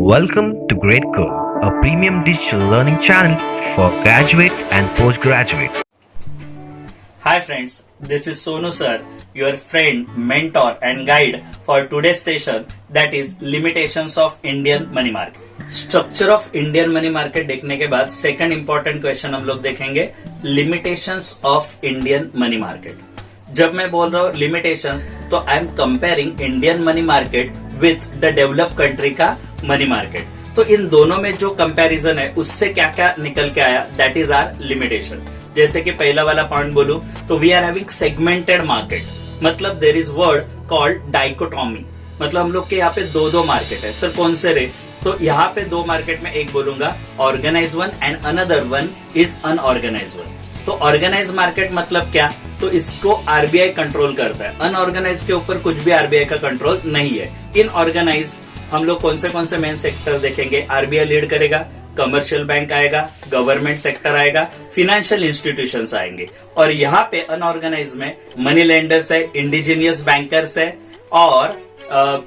Welcome to Grade Co, a premium digital learning channel for graduates and postgraduates. Hi friends, this is Sonu sir, your friend, mentor and guide for today's session, that is limitations of Indian money market. Structure of Indian money market देखने के बाद second important question हम लोग देखेंगे limitations of Indian money market. जब मैं बोल रहा हूं लिमिटेशंस तो I am comparing Indian money market with the developed country का मनी मार्केट. तो इन दोनों में जो कंपैरिजन है उससे क्या क्या निकल के आया, दैट इज आर लिमिटेशन. जैसे कि पहला वाला पॉइंट बोलूं तो we are having segmented market, मतलब there is word called dichotomy, मतलब हम लोग के यहाँ पे दो मार्केट है. सर कौन से रे? तो यहाँ पे दो मार्केट में एक बोलूंगा organise one and another one is unorganise one. तो ऑर्गेनाइज मार्केट मतलब क्या? तो इसको आरबीआई कंट्रोल करता है. अनऑर्गेनाइज के ऊपर कुछ भी आरबीआई का कंट्रोल नहीं है. इन ऑर्गेनाइज हम लोग कौन से मेन सेक्टर देखेंगे? आरबीआई लीड करेगा, कमर्शियल बैंक आएगा, गवर्नमेंट सेक्टर आएगा, फाइनेंशियल इंस्टीट्यूशंस आएंगे. और यहाँ पे अनऑर्गेनाइज में मनी लेंडर्स है, इंडिजीनियस बैंकर्स है और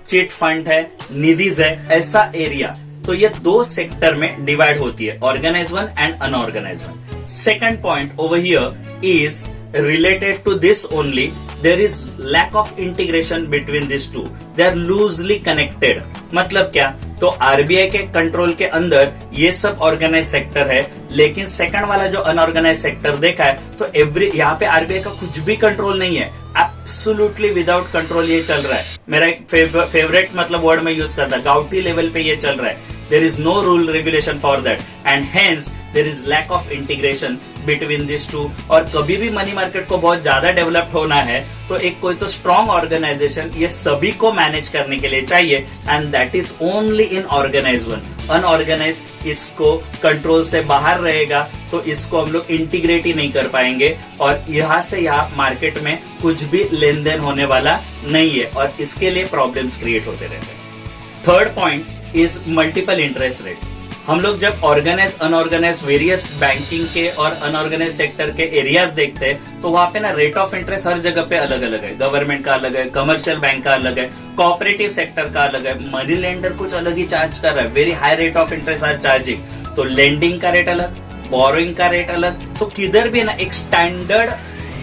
चिट फंड है, निधिज है, ऐसा एरिया. तो ये दो सेक्टर में डिवाइड होती है, organise one and unorganise one. Second point over here is related to this only, there is lack of integration between these two, they are loosely connected. मतलब क्या? तो आरबीआई के कंट्रोल के अंदर ये सब ऑर्गेनाइज सेक्टर है, लेकिन सेकंड वाला जो अनऑर्गेनाइज सेक्टर देखा है तो यहाँ पे आरबीआई का कुछ भी कंट्रोल नहीं है, एब्सोल्युटली विदाउट कंट्रोल ये चल रहा है. मेरा एक फेवरेट मतलब वर्ड में यूज करता है, गाउटी लेवल पे ये चल रहा है. There is no rule regulation for that and hence there is lack of integration between these two. और कभी भी मनी मार्केट को बहुत ज्यादा डेवलप होना है तो एक कोई तो स्ट्रॉन्ग ऑर्गेनाइजेशन ये सभी को मैनेज करने के लिए चाहिए and that is only in organise one. Unorganise इसको कंट्रोल से बाहर रहेगा तो इसको हम लोग इंटीग्रेट ही नहीं कर पाएंगे और यहाँ से यहाँ मार्केट में कुछ भी लेन देन होने वाला नहीं है और इसके लिए प्रॉब्लम्स क्रिएट होते रहते हैं. Third point is multiple interest rate. हम लोग जब ऑर्गेनाइज अनऑर्गेनाइज वेरियस बैंकिंग के और अनऑर्गेनाइज सेक्टर के एरियाज देखते हैं तो वहां पे ना रेट ऑफ इंटरेस्ट हर जगह पे अलग अलग है. गवर्नमेंट का अलग है, कमर्शियल बैंक का अलग है, कोऑपरेटिव सेक्टर का अलग है, मनी लेंडर कुछ अलग ही चार्ज कर रहा है, very high rate of interest are charging. तो लेंडिंग का रेट अलग, बोरोइंग का रेट अलग, तो किधर भी ना एक स्टैंडर्ड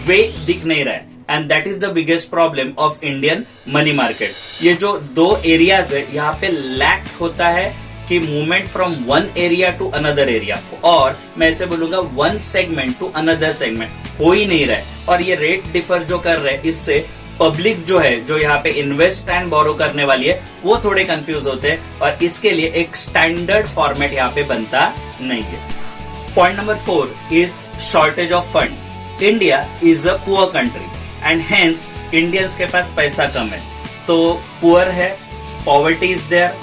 वे दिख नहीं रहा है. And that is the biggest problem of Indian money market. ये जो दो एरियाज है यहाँ पे लैक होता है कि movement from one area to another area, और मैं ऐसे बोलूंगा one segment to another segment हो ही नहीं रहा है. और ये रेट डिफर जो कर रहे हैं इससे पब्लिक जो है जो यहाँ पे इन्वेस्ट एंड बोरो करने वाली है वो थोड़े कंफ्यूज होते हैं और इसके लिए एक स्टैंडर्ड फॉर्मेट यहाँ पे बनता नहीं है. Point number 4 is shortage of fund. India is a poor country and hence Indians के पास पैसा कम है, तो पुअर है, पॉवर्टी इज देयर.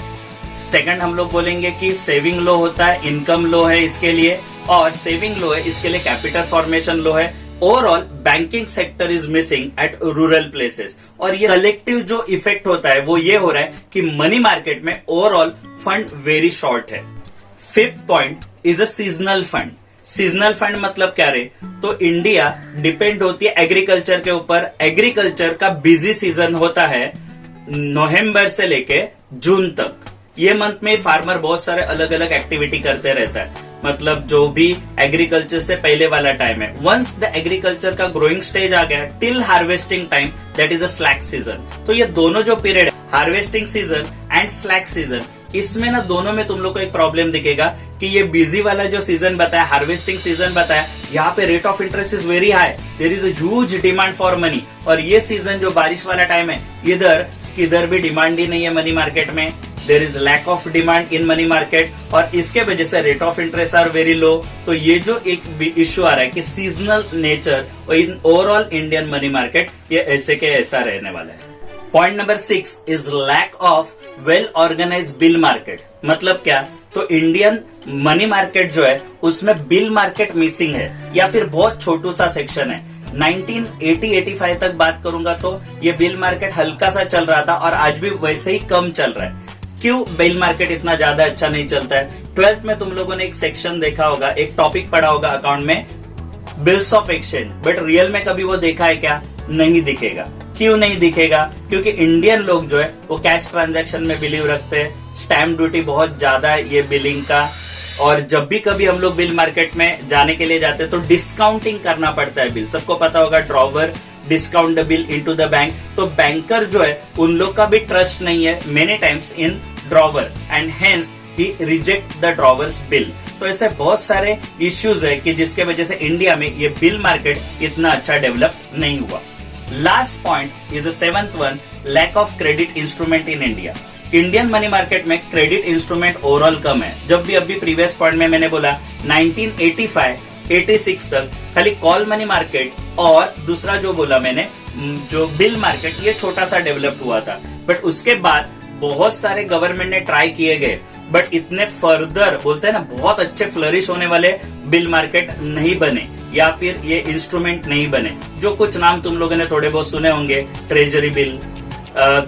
सेकंड हम लोग बोलेंगे कि सेविंग लो होता है, इनकम लो है इसके लिए, और सेविंग लो है इसके लिए कैपिटल फॉर्मेशन लो है. Overall banking sector is missing at rural places और ये कलेक्टिव जो इफेक्ट होता है वो ये हो रहा है कि मनी मार्केट में ओवरऑल फंड वेरी शॉर्ट है. Fifth point is a seasonal fund. Seasonal fund मतलब क्या रे? तो इंडिया डिपेंड होती है एग्रीकल्चर के ऊपर. एग्रीकल्चर का बिजी सीजन होता है नवंबर से लेके जून तक. ये मंथ में फार्मर बहुत सारे अलग अलग एक्टिविटी करते रहता है, मतलब जो भी एग्रीकल्चर से पहले वाला टाइम है. वंस द एग्रीकल्चर का ग्रोइंग स्टेज आ गया till harvesting time, that is a slack season. तो ये दोनों जो पीरियड है, harvesting season and slack season, इसमें ना दोनों में तुम लोग को एक प्रॉब्लम दिखेगा कि ये बिजी वाला जो सीजन बताया, हार्वेस्टिंग सीजन बताया, यहाँ पे rate of interest is very high, there is a huge demand for money. और ये सीजन जो बारिश वाला टाइम है इधर किधर भी डिमांड ही नहीं है मनी मार्केट में. There is lack of demand in money market और इसके वजह से rate of interest are very low. तो ये जो एक इश्यू आ रहा है कि seasonal nature in overall Indian money market ये ऐसे के ऐसा रहने वाला है. Point number 6 is lack of well organise bill market. मतलब क्या? तो इंडियन मनी मार्केट जो है उसमें बिल मार्केट मिसिंग है या फिर बहुत छोटू सा सेक्शन है. 1980-85 तक बात करूंगा तो ये बिल मार्केट हल्का सा चल रहा था और आज भी वैसे ही कम चल रहा है. क्यों बिल मार्केट इतना ज्यादा अच्छा नहीं चलता है? 12th में तुम लोगों ने एक सेक्शन देखा होगा, एक टॉपिक पढ़ा होगा अकाउंट में, bills of exchange, but real में कभी वो देखा है क्या? नहीं दिखेगा. क्यों नहीं दिखेगा? क्योंकि इंडियन लोग जो है वो कैश ट्रांजैक्शन में बिलीव रखते हैं, स्टैम्प ड्यूटी बहुत ज्यादा है ये बिलिंग का, और जब भी कभी हम लोग बिल मार्केट में जाने के लिए जाते हैं तो डिस्काउंटिंग करना पड़ता है बिल। सबको पता होगा drawer discount the bill into the bank. तो बैंकर जो है उन लोग का भी ट्रस्ट नहीं है many times in drawer and hence he reject the drawers bill. तो ऐसे बहुत सारे इश्यूज है कि जिसके वजह से इंडिया में ये बिल मार्केट इतना अच्छा डेवलप नहीं हुआ। Last point is the seventh one, lack of credit instrument in India. Indian money market में क्रेडिट इंस्ट्रूमेंट ओवरऑल कम है। जब भी अभी प्रीवियस पॉइंट में मैंने बोला 1985-86 तक खाली कॉल मनी मार्केट और दूसरा जो बोला मैंने जो बिल मार्केट, ये छोटा सा डेवलप हुआ था। बट उसके बाद बहुत सारे गवर्नमेंट ने ट्राई किए गए, बट इतने फर्दर बोलते हैं ना बहुत अच्छे फ्लरिश होने वाले बिल मार्केट नहीं बने या फिर ये इंस्ट्रूमेंट नहीं बने। जो कुछ नाम तुम लोगों ने थोड़े बहुत सुने होंगे, treasury bill,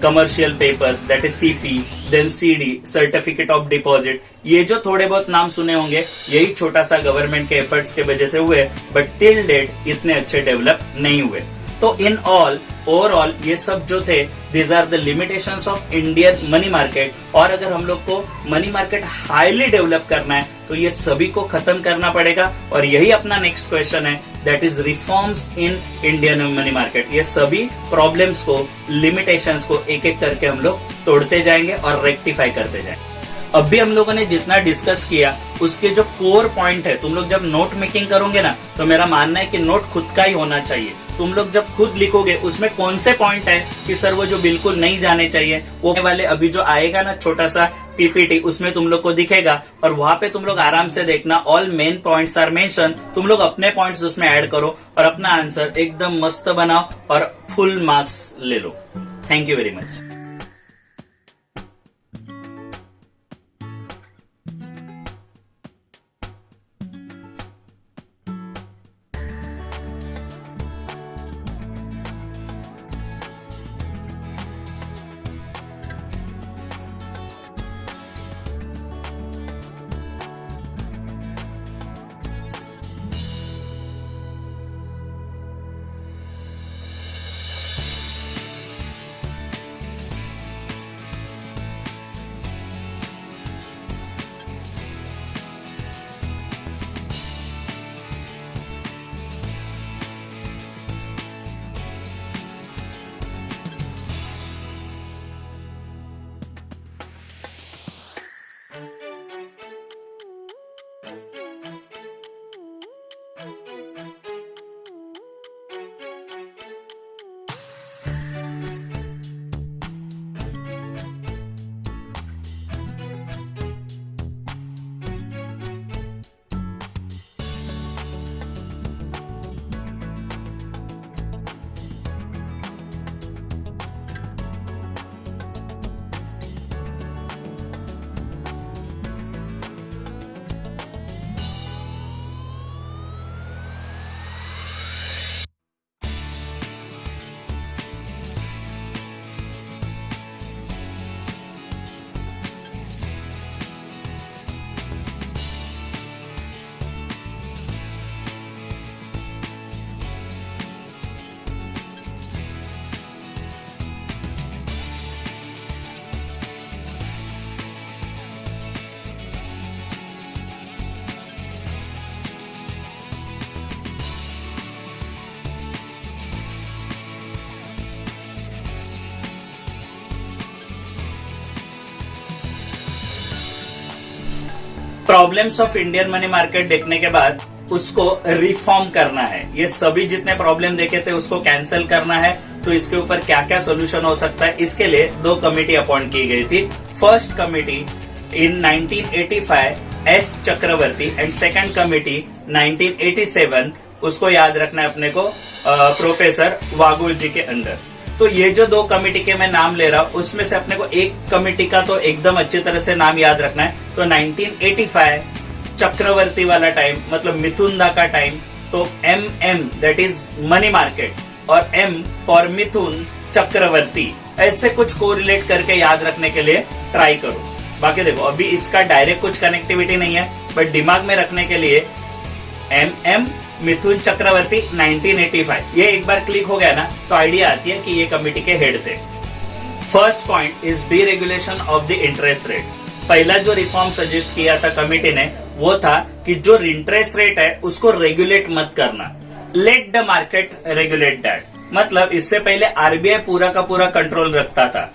commercial papers that is CP, then CD, certificate of deposit, ये जो थोड़े बहुत नाम सुने होंगे यही छोटा सा गवर्नमेंट के एफर्ट्स के वजह से हुए, बट टिल डेट इतने अच्छे डेवलप नहीं हुए। तो इन ऑल ओवरऑल ये सब जो थे these are the limitations of Indian money market. और अगर हम लोग को मनी मार्केट हाईली डेवलप करना है तो ये सभी को खत्म करना पड़ेगा, और यही अपना नेक्स्ट क्वेश्चन है that is reforms in Indian money market. ये सभी प्रॉब्लम्स को, लिमिटेशंस को एक एक करके हम लोग तोड़ते जाएंगे और रेक्टिफाई करते जाएंगे। अभी हम लोगों ने जितना डिस्कस किया उसके जो कोर पॉइंट है, तुम लोग जब नोट मेकिंग करोगे ना तो मेरा मानना है कि नोट खुद का ही होना चाहिए। तुम लोग जब खुद लिखोगे उसमें कौन से पॉइंट है कि सर वो जो बिल्कुल नहीं जाने चाहिए, वो वाले अभी जो आएगा ना छोटा सा पीपीटी उसमें तुम लोग को दिखेगा, और वहां पे तुम लोग आराम से देखना all main points are mention. तुम लोग अपने पॉइंट्स उसमें ऐड करो और अपना आंसर एकदम मस्त बनाओ और फुल मार्क्स ले लो। Thank you very much. Problems of Indian money market देखने के बाद उसको रिफॉर्म करना है। ये सभी जितने प्रॉब्लम देखे थे उसको कैंसिल करना है। तो इसके ऊपर क्या क्या सोल्यूशन हो सकता है, इसके लिए 2 कमेटी अपॉइंट की गई थी। First committee in 1985 S Chakravarty and second committee 1987, उसको याद रखना है अपने को, प्रोफेसर वागुल जी के अंडर। तो ये जो 2 कमेटी के मैं नाम ले रहा हूं उसमें से अपने को एक कमेटी का तो एकदम अच्छी तरह से नाम याद रखना है। तो 1985 चक्रवर्ती वाला टाइम मतलब मिथुन दा का टाइम, तो MM that is money market और M फॉर मिथुन चक्रवर्ती, ऐसे कुछ कोरिलेट करके याद रखने के लिए ट्राई करो। बाकी देखो अभी इसका डायरेक्ट कुछ कनेक्टिविटी नहीं है, बट दिमाग में रखने के लिए MM मिथुन चक्रवर्ती 1985। ये एक बार क्लिक हो गया ना तो आइडिया आती है कि ये कमिटी के हेड थे। First point is deregulation of the interest rate. पहला जो रिफॉर्म सजेस्ट किया था कमिटी ने वो था कि जो इंटरेस्ट रेट है उसको रेगुलेट मत करना, let the market regulate that. मतलब इससे पहले आरबीआई पूरा का पूरा कंट्रोल रखता था।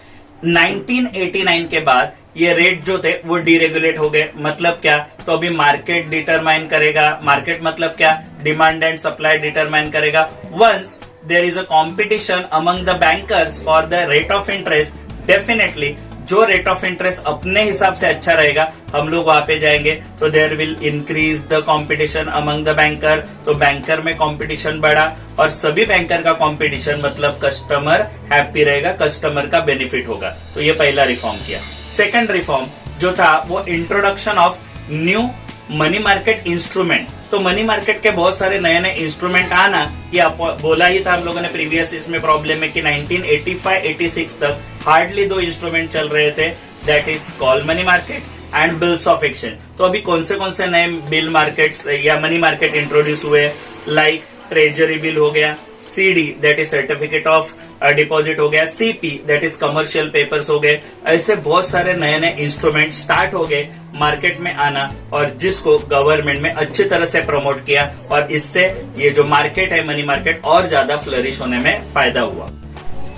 1989 के बाद ये रेट जो थे वो डीरेगुलेट हो गए। मतलब क्या, तो अभी मार्केट डिटरमाइन करेगा। मार्केट मतलब क्या, डिमांड एंड सप्लाई डिटरमाइन करेगा। Once there is a competition among the bankers for the rate of interest, definitely जो रेट ऑफ इंटरेस्ट अपने हिसाब से अच्छा रहेगा हम लोग वहां पे जाएंगे। तो there will increase the competition among the banker. तो बैंकर में कंपटीशन बढ़ा और सभी बैंकर का कंपटीशन मतलब कस्टमर हैप्पी रहेगा, कस्टमर का बेनिफिट होगा। तो ये पहला रिफॉर्म किया। सेकंड रिफॉर्म जो था वो introduction of new money market instrument. तो मनी मार्केट के बहुत सारे नए नए इंस्ट्रूमेंट आना, ये बोला ही था हम लोगों ने प्रीवियस इसमें प्रॉब्लम में कि 1985-86 तक हार्डली 2 इंस्ट्रूमेंट चल रहे थे, that is call money market and bills of exchange. तो अभी कौन से नए बिल मार्केट्स या मनी मार्केट इंट्रोड्यूस हुए, लाइक ट्रेजरी बिल हो गया, CD that is certificate of deposit हो गया, CP that is commercial papers हो गए। ऐसे बहुत सारे नए नए इंस्ट्रूमेंट स्टार्ट हो गए मार्केट में आना और जिसको गवर्नमेंट में अच्छी तरह से प्रमोट किया और इससे ये जो मार्केट है मनी मार्केट और ज्यादा फ्लरिश होने में फायदा हुआ।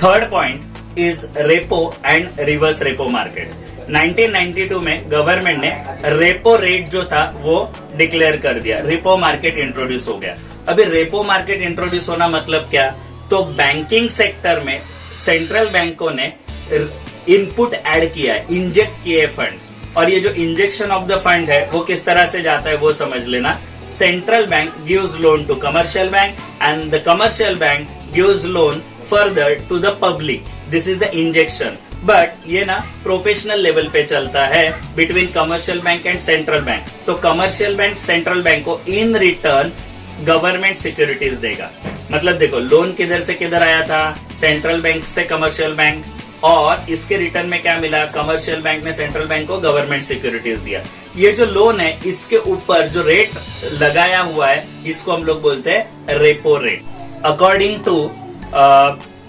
Third point is repo and reverse repo market. 1992 में गवर्नमेंट ने रेपो रेट जो था वो डिक्लेयर कर दिया, रेपो मार्केट इंट्रोड्यूस हो गया। अभी रेपो मार्केट इंट्रोड्यूस होना मतलब क्या, तो बैंकिंग सेक्टर में सेंट्रल बैंकों ने इनपुट ऐड किया है, इंजेक्ट किए फंड्स। और ये जो इंजेक्शन ऑफ द फंड है वो किस तरह से जाता है वो समझ लेना। Central bank gives loan to commercial bank and the commercial bank gives loan further to the public, this is the injection. But ये ना प्रोफेशनल लेवल पे चलता है between commercial bank and central bank. तो कमर्शियल बैंक सेंट्रल बैंक को in return government securities देगा। मतलब देखो लोन किधर से किधर आया था, सेंट्रल बैंक से कमर्शियल बैंक, और इसके रिटर्न में क्या मिला, कमर्शियल बैंक ने सेंट्रल बैंक को गवर्नमेंट सिक्योरिटीज दिया। ये जो लोन है इसके ऊपर जो रेट लगाया हुआ है इसको हम लोग बोलते हैं repo rate. According to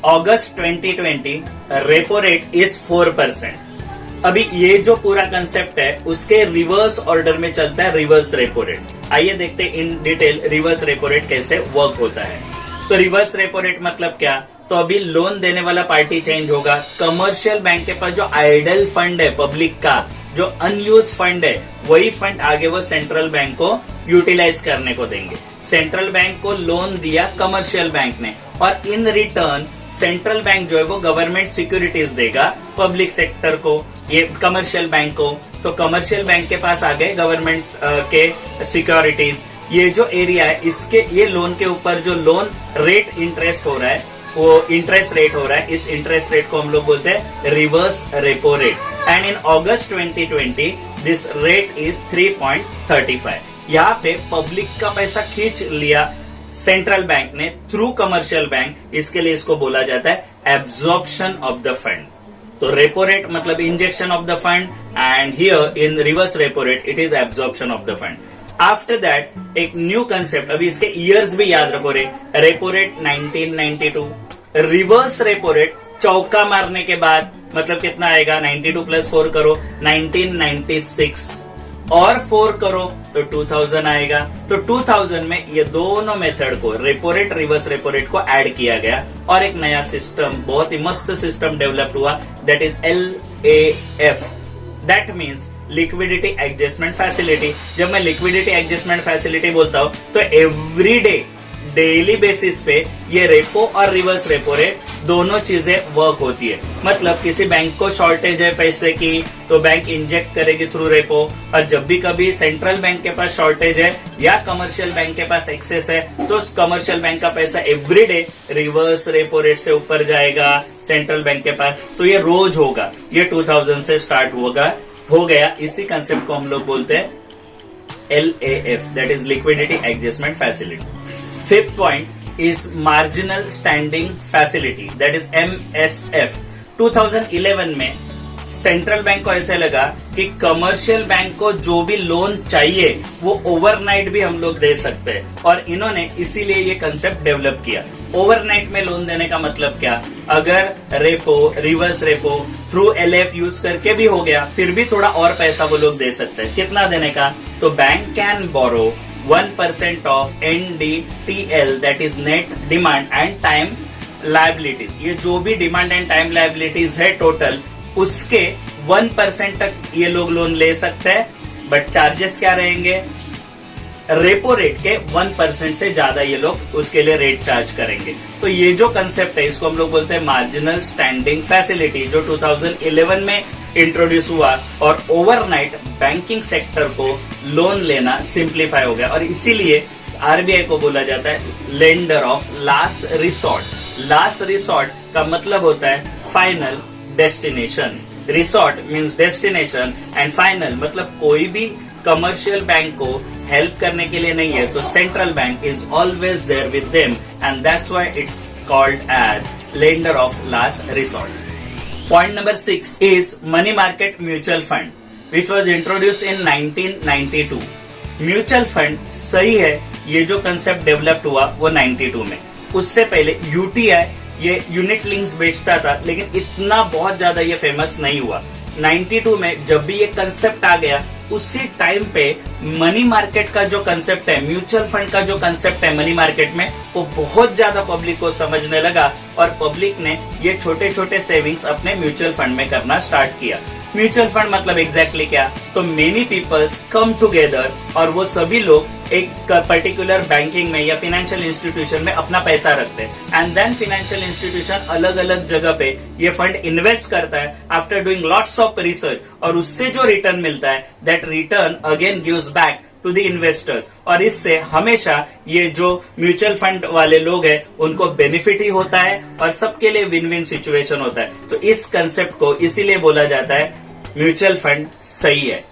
August 2020 repo rate is 4%। अभी ये जो पूरा कंसेप्ट है उसके रिवर्स ऑर्डर में चलता है रिवर्स रेपो रेट। आइए देखते हैं in detail reverse repo rate कैसे वर्क होता है। तो रिवर्स रेपो रेट मतलब क्या, तो अभी लोन देने वाला पार्टी चेंज होगा। कमर्शियल बैंक के पास जो आइडल फंड है पब्लिक का, जो अनयूज फंड है, वही फंड आगे वो सेंट्रल बैंक को यूटिलाइज करने को देंगे। सेंट्रल बैंक को लोन दिया कमर्शियल बैंक ने और इन रिटर्न सेंट्रल बैंक जो है वो गवर्नमेंट सिक्योरिटीज देगा पब्लिक सेक्टर को, ये कमर्शियल बैंक को। तो कमर्शियल बैंक के पास आ गए गवर्नमेंट के सिक्योरिटीज। ये जो एरिया है इसके ये लोन के ऊपर जो लोन रेट इंटरेस्ट हो रहा है वो इंटरेस्ट रेट हो रहा है, इस इंटरेस्ट रेट को हम लोग बोलते हैं reverse repo rate. And in August 2020 this rate is 3.35। यहाँ पे पब्लिक का पैसा खींच लिया सेंट्रल बैंक ने थ्रू कमर्शियल बैंक, इसके लिए इसको बोला जाता है एब्जॉर्प्शन ऑफ द फंड। तो रेपो रेट मतलब injection of the fund and here in reverse repo rate it is absorption of the fund. After that एक न्यू कंसेप्ट, अभी इसके ईयर्स भी याद रखो रे, repo rate 1992, reverse repo rate चौका मारने के बाद मतलब कितना आएगा, 92 प्लस 4 करो 1996 और 4 करो तो 2000 आएगा। तो 2000 में ये दोनों मेथड को repo rate reverse repo rate को ऐड किया गया और एक नया सिस्टम, बहुत ही मस्त सिस्टम डेवलप हुआ, that is LAF, that means liquidity adjustment facility. जब मैं लिक्विडिटी एडजस्टमेंट फैसिलिटी बोलता हूं तो एवरी डे डेली बेसिस पे ये रेपो और रिवर्स रेपो रेट दोनों चीजें वर्क होती है। मतलब किसी बैंक को शॉर्टेज है पैसे की तो बैंक इंजेक्ट करेगी थ्रू रेपो, और जब भी कभी सेंट्रल बैंक के पास शॉर्टेज है या कमर्शियल बैंक के पास एक्सेस है तो कमर्शियल बैंक का पैसा every day reverse repo rate से ऊपर जाएगा सेंट्रल बैंक के पास। तो ये रोज होगा, ये 2000 से स्टार्ट हो गया। इसी कंसेप्ट को हम लोग बोलते हैं LAF, that is liquidity adjustment facility. Fifth point is marginal standing facility, that is MSF। 2011 में सेंट्रल बैंक को ऐसे लगा कि कमर्शियल बैंक को जो भी लोन चाहिए वो ओवरनाइट भी हम लोग दे सकते हैं, और इन्होंने इसीलिए ये कंसेप्ट डेवलप किया। ओवरनाइट में लोन देने का मतलब क्या, अगर repo, reverse repo through LF use करके भी हो गया, फिर भी थोड़ा और पैसा वो लोग दे सकते हैं। कितना देने का, तो bank can borrow 1% of NDTL, that is net demand and time liabilities. ये जो भी डिमांड एंड टाइम लायबिलिटीज है टोटल, उसके 1% तक ये लोग लोन ले सकते हैं। बट चार्जेस क्या रहेंगे, रेपो रेट के 1% से ज्यादा ये लोग उसके लिए रेट चार्ज करेंगे। तो ये जो कंसेप्ट है इसको हम लोग बोलते हैं मार्जिनल स्टैंडिंग फैसिलिटी, जो 2011 में इंट्रोड्यूस हुआ, और ओवरनाइट बैंकिंग सेक्टर को लोन लेना सिंप्लीफाई हो गया, और इसीलिए RBI को बोला जाता है lender of last resort. Last resort का मतलब होता है final destination. Resort means destination and final मतलब कोई भी कमर्शियल बैंक को हेल्प करने के लिए नहीं है, तो central bank is always there with them, and that's why it's called as lender of last resort. Point number 6 is money market mutual fund, which was introduce in 1992। Mutual fund सही है, ये जो कंसेप्ट डेवलप्ड हुआ वो 92 में। उससे पहले UTI ये यूनिट लिंक्स बेचता था, लेकिन इतना बहुत ज्यादा ये फेमस नहीं हुआ। 92 में जब भी ये कंसेप्ट आ गया, उसी टाइम पे मनी मार्केट का जो कंसेप्ट है, म्यूचुअल फंड का जो कंसेप्ट है मनी मार्केट में, वो बहुत ज्यादा पब्लिक को समझने लगा, और पब्लिक ने ये छोटे छोटे सेविंग्स अपने म्यूचुअल फंड में करना स्टार्ट किया। म्यूचुअल फंड मतलब एग्जैक्टली क्या, तो मेनी पीपल्स कम टुगेदर, और वो सभी लोग एक पर्टिकुलर बैंकिंग में या फाइनेंशियल इंस्टीट्यूशन में अपना पैसा रखते हैं, एंड देन फाइनेंशियल इंस्टीट्यूशन अलग अलग जगह पे ये फंड इन्वेस्ट करता है after doing lots of research, और उससे जो रिटर्न मिलता है that return again gives back to the investors, और इससे हमेशा ये जो म्यूचुअल फंड वाले लोग हैं उनको बेनिफिट ही होता है, और सबके लिए विन विन सिचुएशन होता है। तो इस कंसेप्ट को इसीलिए बोला जाता है म्यूचुअल फंड सही है।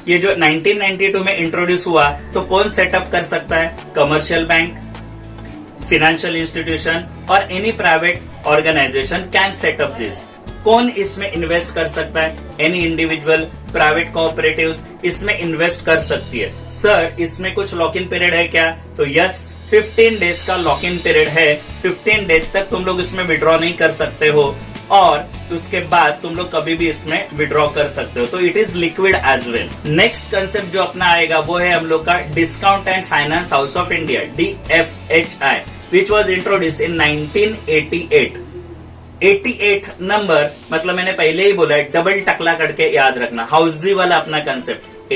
ये जो 1992 में इंट्रोड्यूस हुआ, तो कौन सेटअप कर सकता है, कमर्शियल बैंक, फाइनेंशियल इंस्टीट्यूशन और any private organization can setup this. कौन इसमें इन्वेस्ट कर सकता है, एनी इंडिविजुअल, प्राइवेट कोऑपरेटिव्स इसमें इन्वेस्ट कर सकती है। सर इसमें कुछ लॉक इन पीरियड है क्या, तो यस 15 डेज का लॉक इन पीरियड है। 15 डेज तक तुम लोग इसमें विड्रॉ नहीं कर सकते हो, और उसके बाद तुम लोग कभी भी इसमें विड्रॉ कर सकते हो, तो it is liquid as well. Next concept जो अपना आएगा वो है हम लोग का discount and finance house of India, DFHI, which was introduce in 1988। 88 नंबर मतलब मैंने पहले ही बोला है, डबल टकला करके याद रखना, हाउसी वाला अपना कंसेप्ट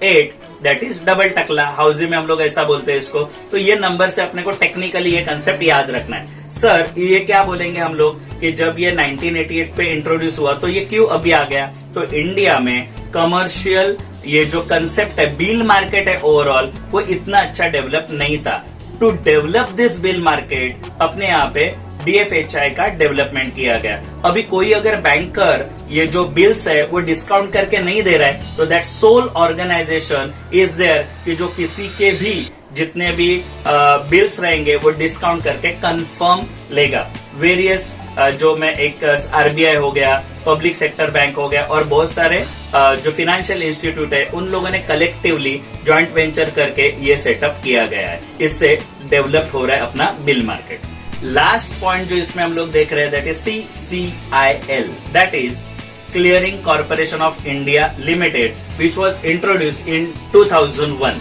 8 दैट इज डबल टकला, हाउसी में हम लोग ऐसा बोलते हैं इसको। तो ये नंबर से अपने को टेक्निकली ये कंसेप्ट याद रखना है। सर ये क्या बोलेंगे हम लोग कि जब ये 1988 पे इंट्रोड्यूस हुआ तो ये क्यों अभी आ गया, तो इंडिया में कमर्शियल ये जो कंसेप्ट है बिल मार्केट है ओवरऑल, वो इतना अच्छा डेवलप नहीं था। To develop this bill market अपने यहाँ पे DFHI का डेवलपमेंट किया गया। अभी कोई अगर बैंकर ये जो बिल्स है वो डिस्काउंट करके नहीं दे रहा है, तो that sole organization is there कि जो किसी के भी जितने भी बिल्स रहेंगे वो डिस्काउंट करके कंफर्म लेगा। वेरियस जो मैं एक RBI हो गया, पब्लिक सेक्टर बैंक हो गया, और बहुत सारे जो फाइनेंशियल इंस्टीट्यूट है उन लोगों ने कलेक्टिवली जॉइंट वेंचर करके ये सेटअप किया गया है। इससे डेवलप हो रहा है अपना बिल मार्केट। लास्ट पॉइंट जो इसमें हम लोग देख रहे हैं that is CCIL, that is clearing corporation of India limited, which was introduce इन 2001।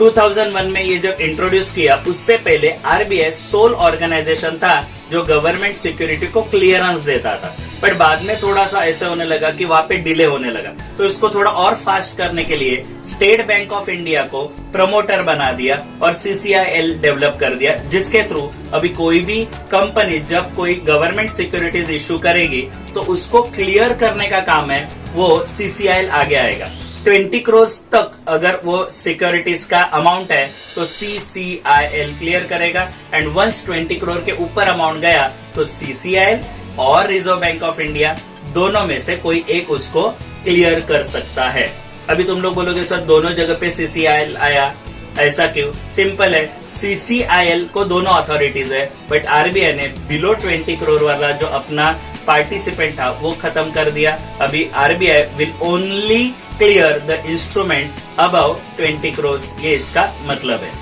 2001 में ये जब इंट्रोड्यूस किया, उससे पहले RBI सोल ऑर्गेनाइजेशन था जो गवर्नमेंट सिक्योरिटी को क्लियरेंस देता था, बट बाद में थोड़ा सा ऐसे होने लगा कि वहां पे डिले होने लगा, तो इसको थोड़ा और फास्ट करने के लिए स्टेट बैंक ऑफ इंडिया को प्रमोटर बना दिया और CCIL डेवलप कर दिया, जिसके थ्रू अभी कोई भी कंपनी जब कोई गवर्नमेंट सिक्योरिटीज इश्यू करेगी तो उसको क्लियर करने का काम है वो CCIL आगे आएगा। 20 करोड़ तक अगर वो सिक्योरिटीज का अमाउंट है तो CCIL क्लियर करेगा, एंड वंस 20 करोड़ के ऊपर अमाउंट गया तो CCIL और रिजर्व बैंक ऑफ इंडिया दोनों में से कोई एक उसको क्लियर कर सकता है। अभी तुम लोग बोलोगे सर दोनों जगह पे CCIL आया, ऐसा क्यों? सिंपल है, CCIL को दोनों अथॉरिटीज है, बट RBI ने बिलो 20 करोड़ वाला जो अपना पार्टिसिपेंट था वो खत्म कर दिया। अभी RBI will only clear the instrument about 20 crore, ये इसका मतलब है।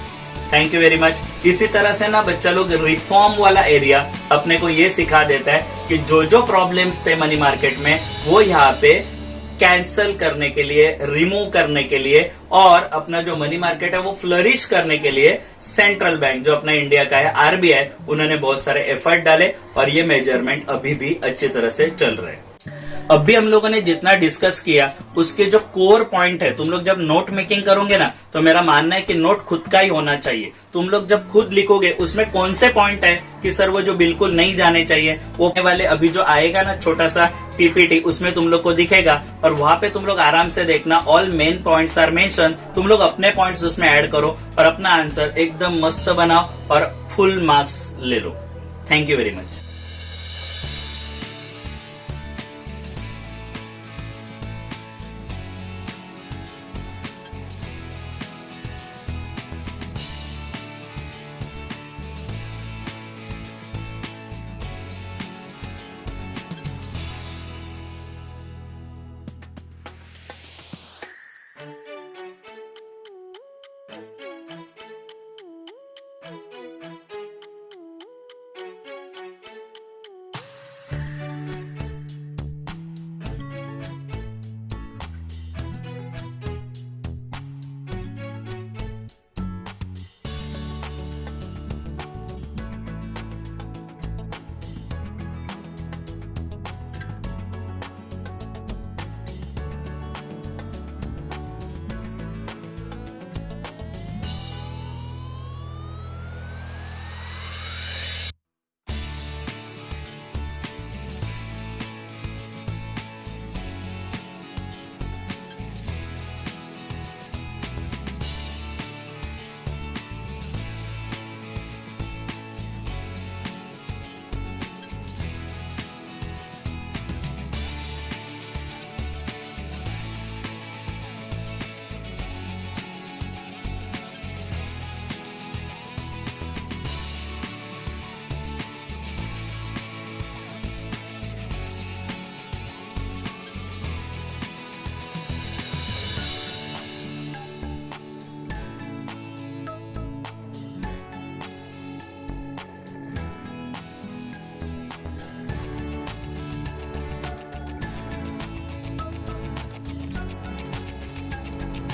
Thank you very much. इसी तरह से ना बच्चा लोग रिफॉर्म वाला एरिया अपने को ये सिखा देता है कि जो जो प्रॉब्लम्स थे मनी मार्केट में वो यहाँ पे कैंसल करने के लिए, रिमूव करने के लिए और अपना जो मनी मार्केट है वो फ्लरिश करने के लिए सेंट्रल बैंक जो अपना इंडिया का है आरबीआई, उन्होंने बहुत सारे एफर्ट डाले और ये मेजरमेंट अभी भी अच्छी तरह से चल रहे हैं। अब भी हम लोगों ने जितना डिस्कस किया उसके जो कोर पॉइंट है, तुम लोग जब नोट मेकिंग करोगे ना तो मेरा मानना है कि नोट खुद का ही होना चाहिए। तुम लोग जब खुद लिखोगे उसमें कौन से पॉइंट है कि सर वो जो बिल्कुल नहीं जाने चाहिए वो वाले अभी जो आएगा ना छोटा सा पीपीटी उसमें तुम लोग को दिखेगा और वहां पे तुम लोग आराम से देखना, all main points are mention. तुम लोग अपने पॉइंट्स उसमें ऐड करो और अपना आंसर एकदम मस्त बनाओ और फुल मार्क्स ले लो। Thank you very much.